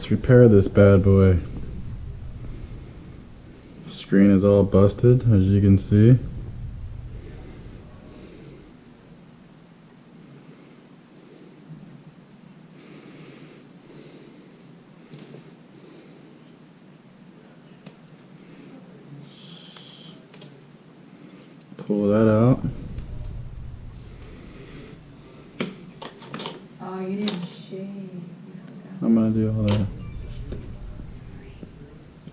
let's repair this bad boy. Screen is all busted, as you can see. Pull that out. Oh, you didn't shave. I'm gonna do all that.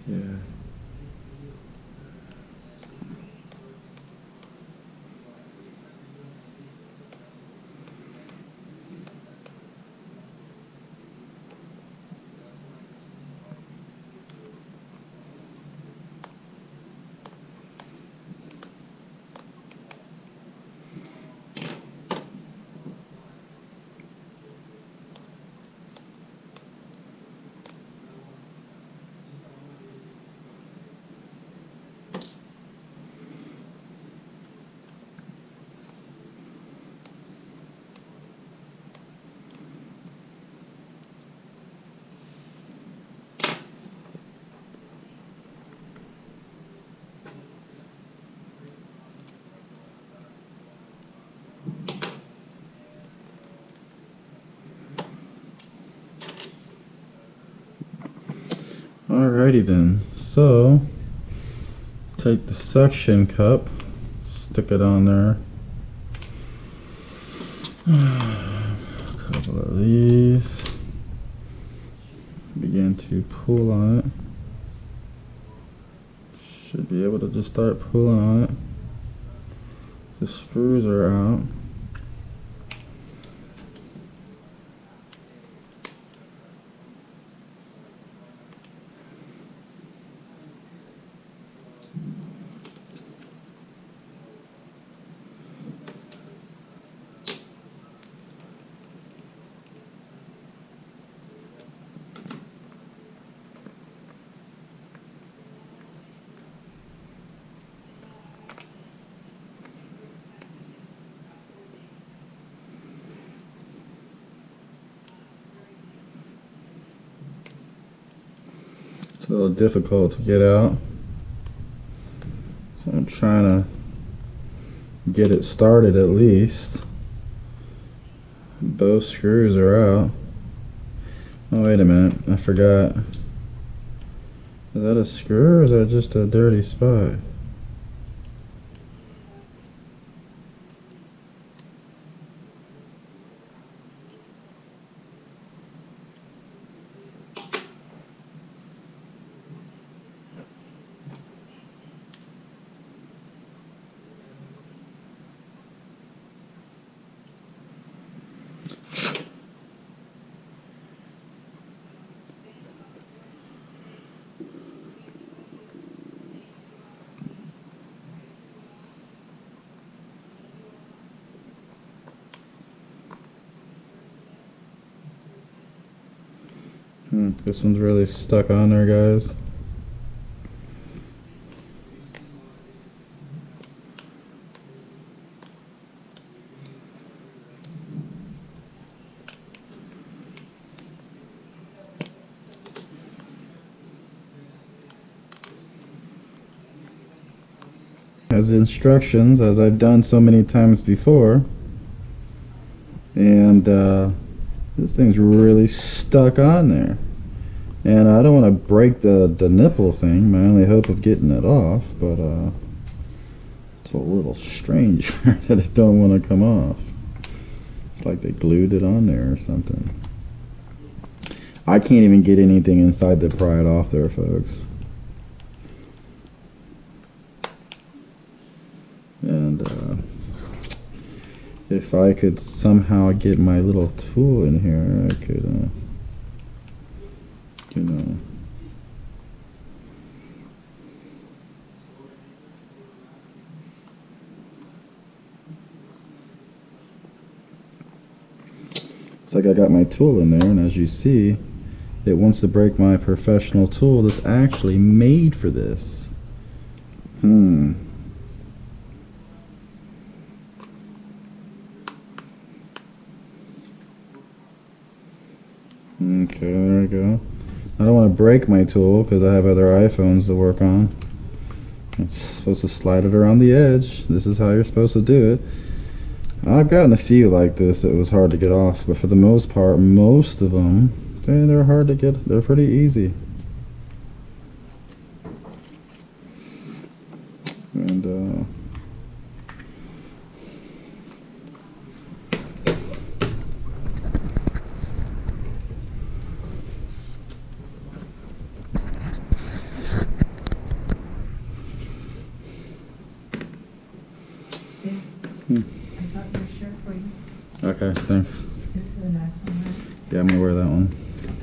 Yeah. Alrighty then, so take the suction cup, stick it on there, a couple of these, begin to pull on it. Should be able to just start pulling on it. The screws are out. It's a little difficult to get out, so I'm trying to get it started at least. Both screws are out. Oh, wait a minute, I forgot. Is that a screw or is that just a dirty spot? This one's really stuck on there, guys. Has instructions, as I've done so many times before, and this thing's really stuck on there. And I don't want to break the nipple thing, my only hope of getting it off, but it's a little strange that it don't want to come off. It's like they glued it on there or something. I can't even get anything inside to pry it off there, folks. And if I could somehow get my little tool in here, I could, you know. It's like I got my tool in there, and as you see, it wants to break my professional tool that's actually made for this. Okay, there we go. I don't want to break my tool because I have other iPhones to work on. I'm supposed to slide it around the edge. This is how you're supposed to do it. I've gotten a few like this that was hard to get off, but for the most part, most of them, they're hard to get. They're pretty easy. And I got your shirt for you. okay, thanks. This is a nice one, right? Yeah, I'm gonna wear that one. Okay.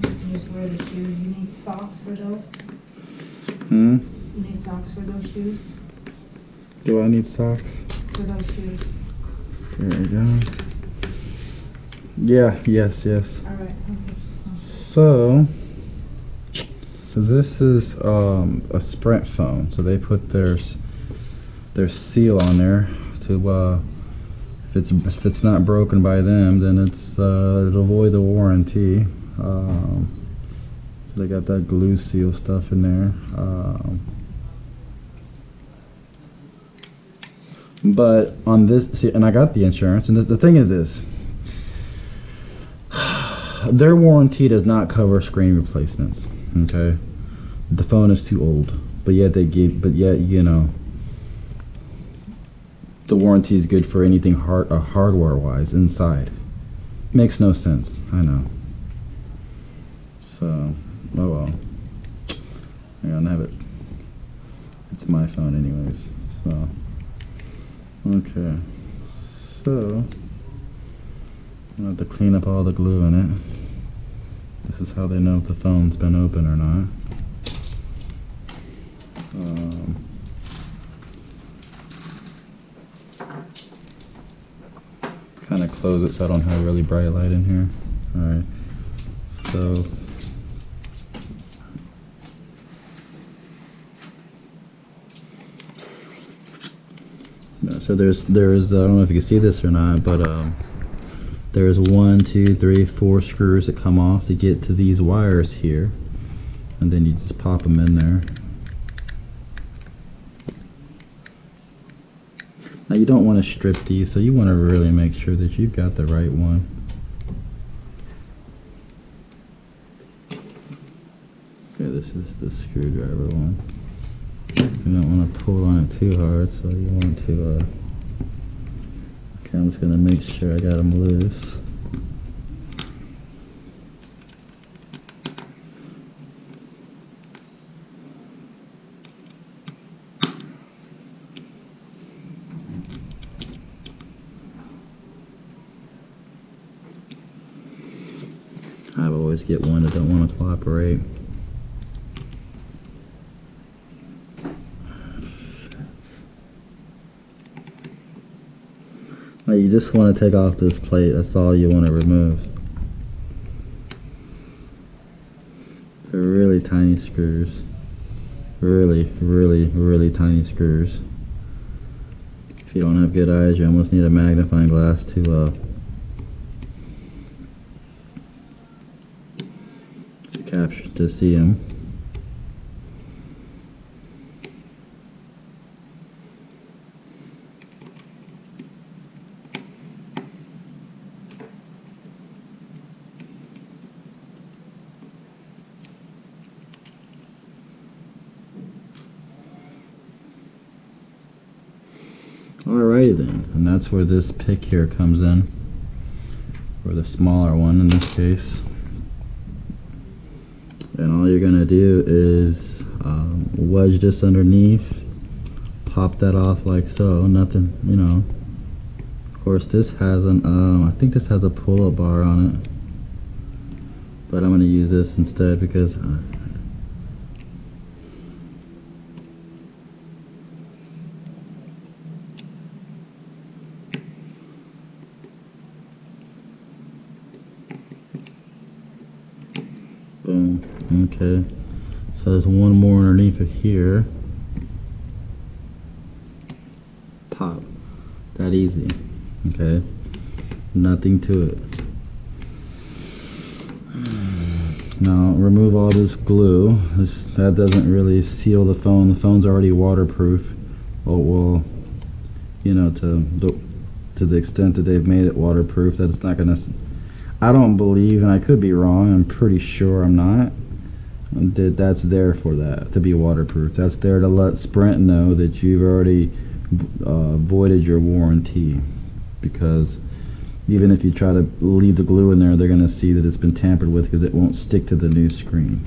You can just wear the shoes. You need socks for those? Hmm? You need socks for those shoes? Do I need socks? For those shoes. There we go. Yeah, yes. All right. I'll get you some. So, this is a Sprint phone. So they put their seal on there to if it's not broken by them, then it'll avoid the warranty. They got that glue seal stuff in there. But on this, see, and I got the insurance, and the thing is this. Their warranty does not cover screen replacements. Okay, the phone is too old, but yet you know, the warranty is good for anything hardware-wise inside. Makes no sense. I know. So, oh well. I don't have it. It's my phone, anyways. So, okay. So, I have to clean up all the glue in it. This is how they know if the phone's been open or not. Kind of close it so I don't have really bright light in here. Alright. So, there's I don't know if you can see this or not, but there's 1, 2, 3, 4 screws that come off to get to these wires here, and then you just pop them in there. Now you don't want to strip these, so you want to really make sure that you've got the right one. Okay, this is the screwdriver one. You don't want to pull on it too hard, so you want to, okay, I'm just going to make sure I got them loose. I always get one that don't want to cooperate. Now you just want to take off this plate. That's all you want to remove. They're really tiny screws. Really tiny screws. If you don't have good eyes, you almost need a magnifying glass to capture, to see them. Alrighty then, and that's where this pick here comes in, or the smaller one in this case. And all you're gonna do is wedge this underneath, pop that off like so. Nothing, you know. Of course, this has an I think this has a pull-up bar on it, but I'm gonna use this instead because boom. Okay, so there's one more underneath it here. Pop. That easy. Okay, nothing to it. Now remove all this glue. That doesn't really seal the phone. The phone's already waterproof. Oh well, you know, to the extent that they've made it waterproof, that it's not gonna. I don't believe, and I could be wrong. I'm pretty sure I'm not. That's there for that, to be waterproof. That's there to let Sprint know that you've already voided your warranty, because even if you try to leave the glue in there, they're going to see that it's been tampered with because it won't stick to the new screen.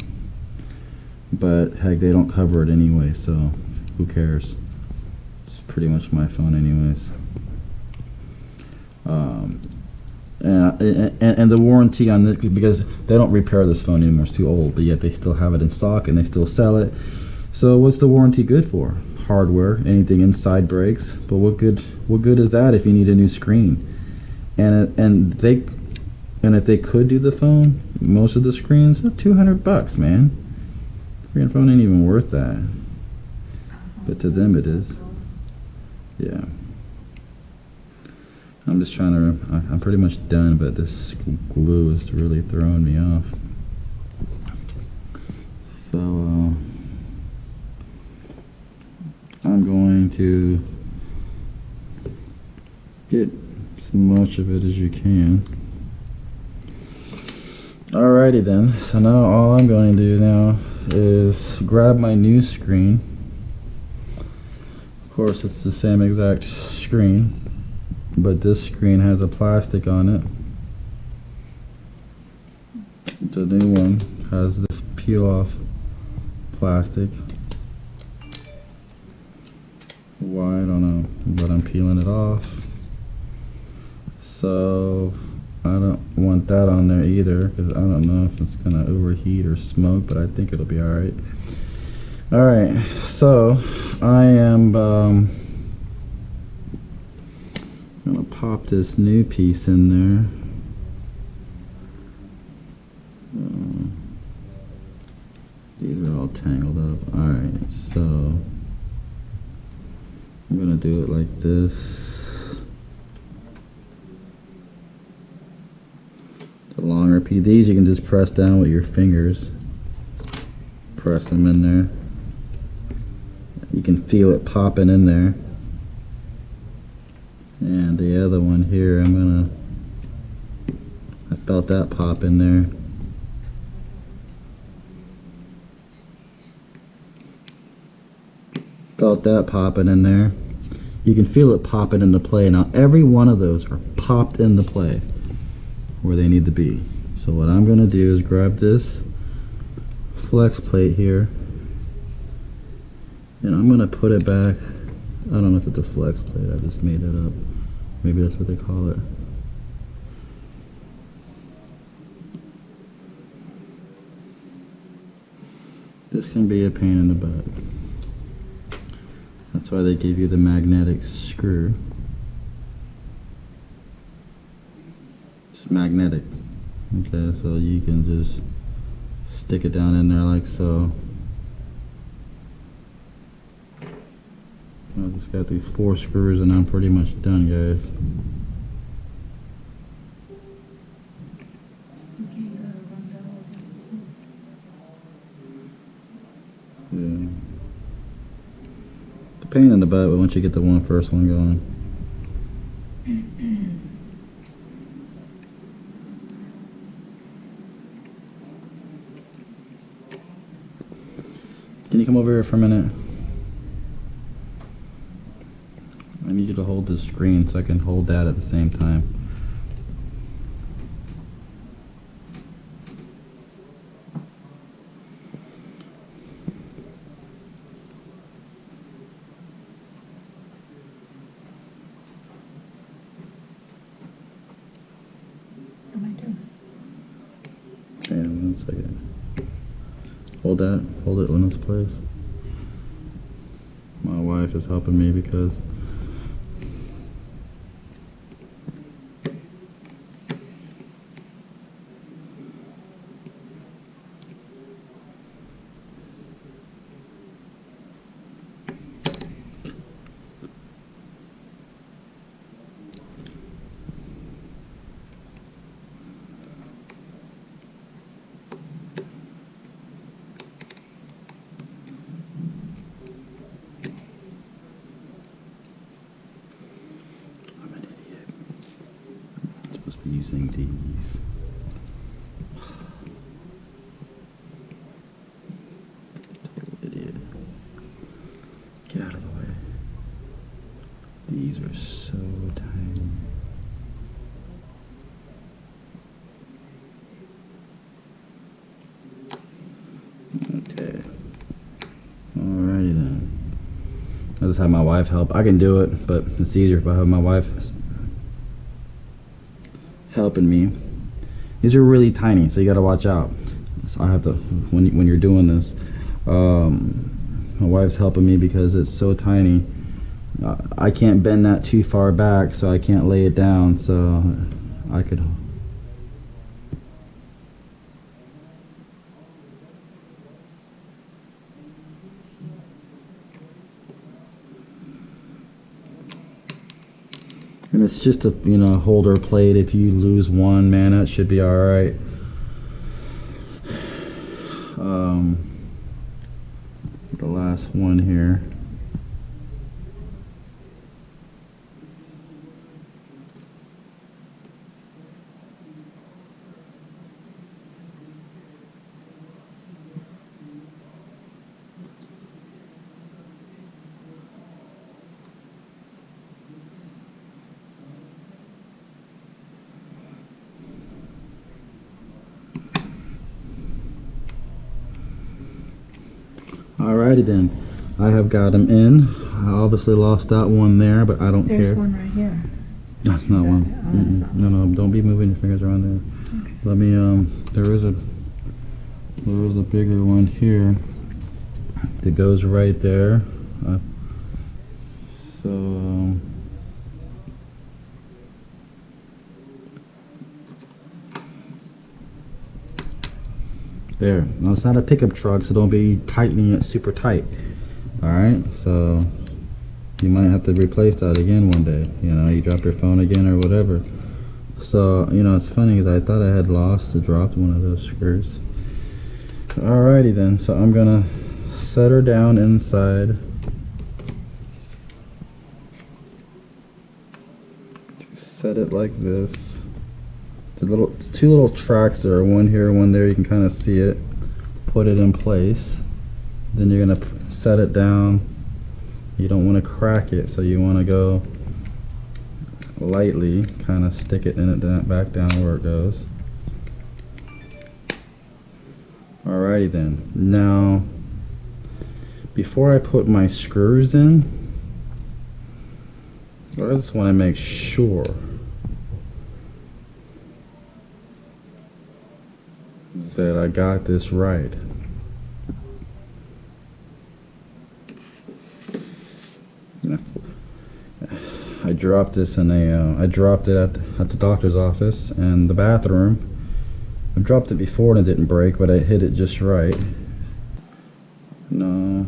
But heck, they don't cover it anyway, so who cares? It's pretty much my phone anyways. And the warranty on it, because they don't repair this phone anymore, it's too old, but yet they still have it in stock and they still sell it. So what's the warranty good for? Hardware, anything inside breaks, but what good is that if you need a new screen? And if they could do the phone, most of the screens are $200, man. Freaking phone ain't even worth that, but to them it is. Yeah. I'm just trying to, I'm pretty much done, but this glue is really throwing me off. So, I'm going to get as much of it as you can. Alrighty then, so now all I'm going to do now is grab my new screen. Of course, it's the same exact screen, but this screen has a plastic on it. The new one has this peel-off plastic. Why, I don't know, but I'm peeling it off. So I don't want that on there either, because I don't know if it's gonna overheat or smoke, but I think it'll be alright. Alright, so I am gonna pop this new piece in there. These are all tangled up. Alright, so I'm gonna do it like this. The longer piece. These you can just press down with your fingers. Press them in there. You can feel it popping in there. And the other one here, I felt that pop in there. Felt that popping in there. You can feel it popping into play. Now every one of those are popped into play where they need to be. So what I'm going to do is grab this flex plate here, and I'm going to put it back. I don't know if it's a flex plate, I just made it up. Maybe that's what they call it. This can be a pain in the butt. That's why they give you the magnetic screw. It's magnetic. Okay, so you can just stick it down in there like so. I just got these 4 screws and I'm pretty much done, guys. Yeah. The pain in the butt, but once you get the first one going. Can you come over here for a minute? I need you to hold this screen so I can hold that at the same time. Okay, 1 second. Hold that. Hold it in its place. My wife is helping me because using these. Idiot. Get out of the way. These are so tiny. Okay. Alrighty then. I just have my wife help. I can do it, but it's easier if I have my wife helping me. These are really tiny, so you gotta watch out. So I have to, when you're doing this, my wife's helping me because it's so tiny. I can't bend that too far back, so I can't lay it down, so I could. And it's just a, holder plate. If you lose one, man, that should be alright. The last one here. Alrighty then, I have got them in. I obviously lost that one there, but I don't care. There's one right here. That's not one. No, don't be moving your fingers around there. Okay. Let me. There is a bigger one here that goes right there. So. There. Now it's not a pickup truck, so don't be tightening it super tight. Alright, so you might have to replace that again one day. You drop your phone again or whatever. So, it's funny because I thought I had dropped one of those screws. Alrighty then, so I'm gonna set her down inside. Set it like this. It's two little tracks there, one here, one there. You can kind of see it. Put it in place. Then you're gonna set it down. You don't want to crack it, so you want to go lightly, kind of stick it in it, back down where it goes. Alrighty then. Now, before I put my screws in, I just want to make sure that I got this right. I dropped this in I dropped it at the doctor's office and the bathroom. I dropped it before and it didn't break, but I hit it just right. No.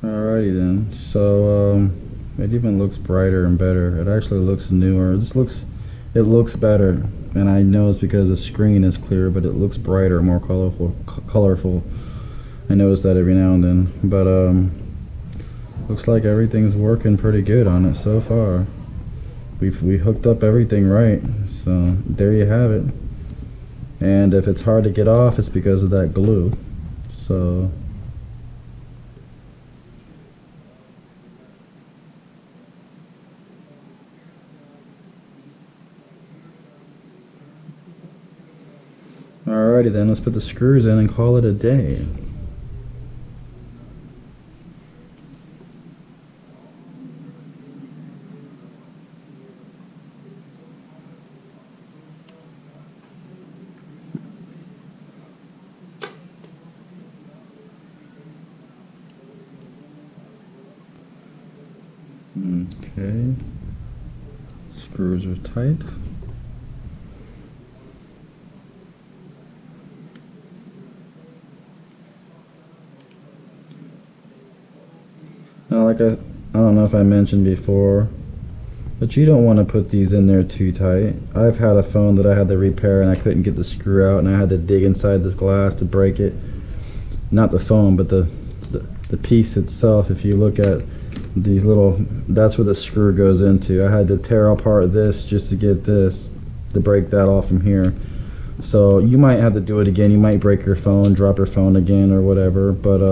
Alrighty then. So it even looks brighter and better. It actually looks newer. It looks better. And I know it's because the screen is clear, but it looks brighter, more colorful. I notice that every now and then, but looks like everything's working pretty good on it so far. We hooked up everything right, so there you have it. And if it's hard to get off, it's because of that glue. So alrighty then, let's put the screws in and call it a day. Okay, screws are tight. Now, like I don't know if I mentioned before, but you don't want to put these in there too tight. I've had a phone that I had to repair and I couldn't get the screw out, and I had to dig inside this glass to break it. Not the phone, but the piece itself. If you look at these little, that's where the screw goes into. I had to tear apart this just to get this, to break that off from here. So you might have to do it again. You might break your phone, drop your phone again or whatever, but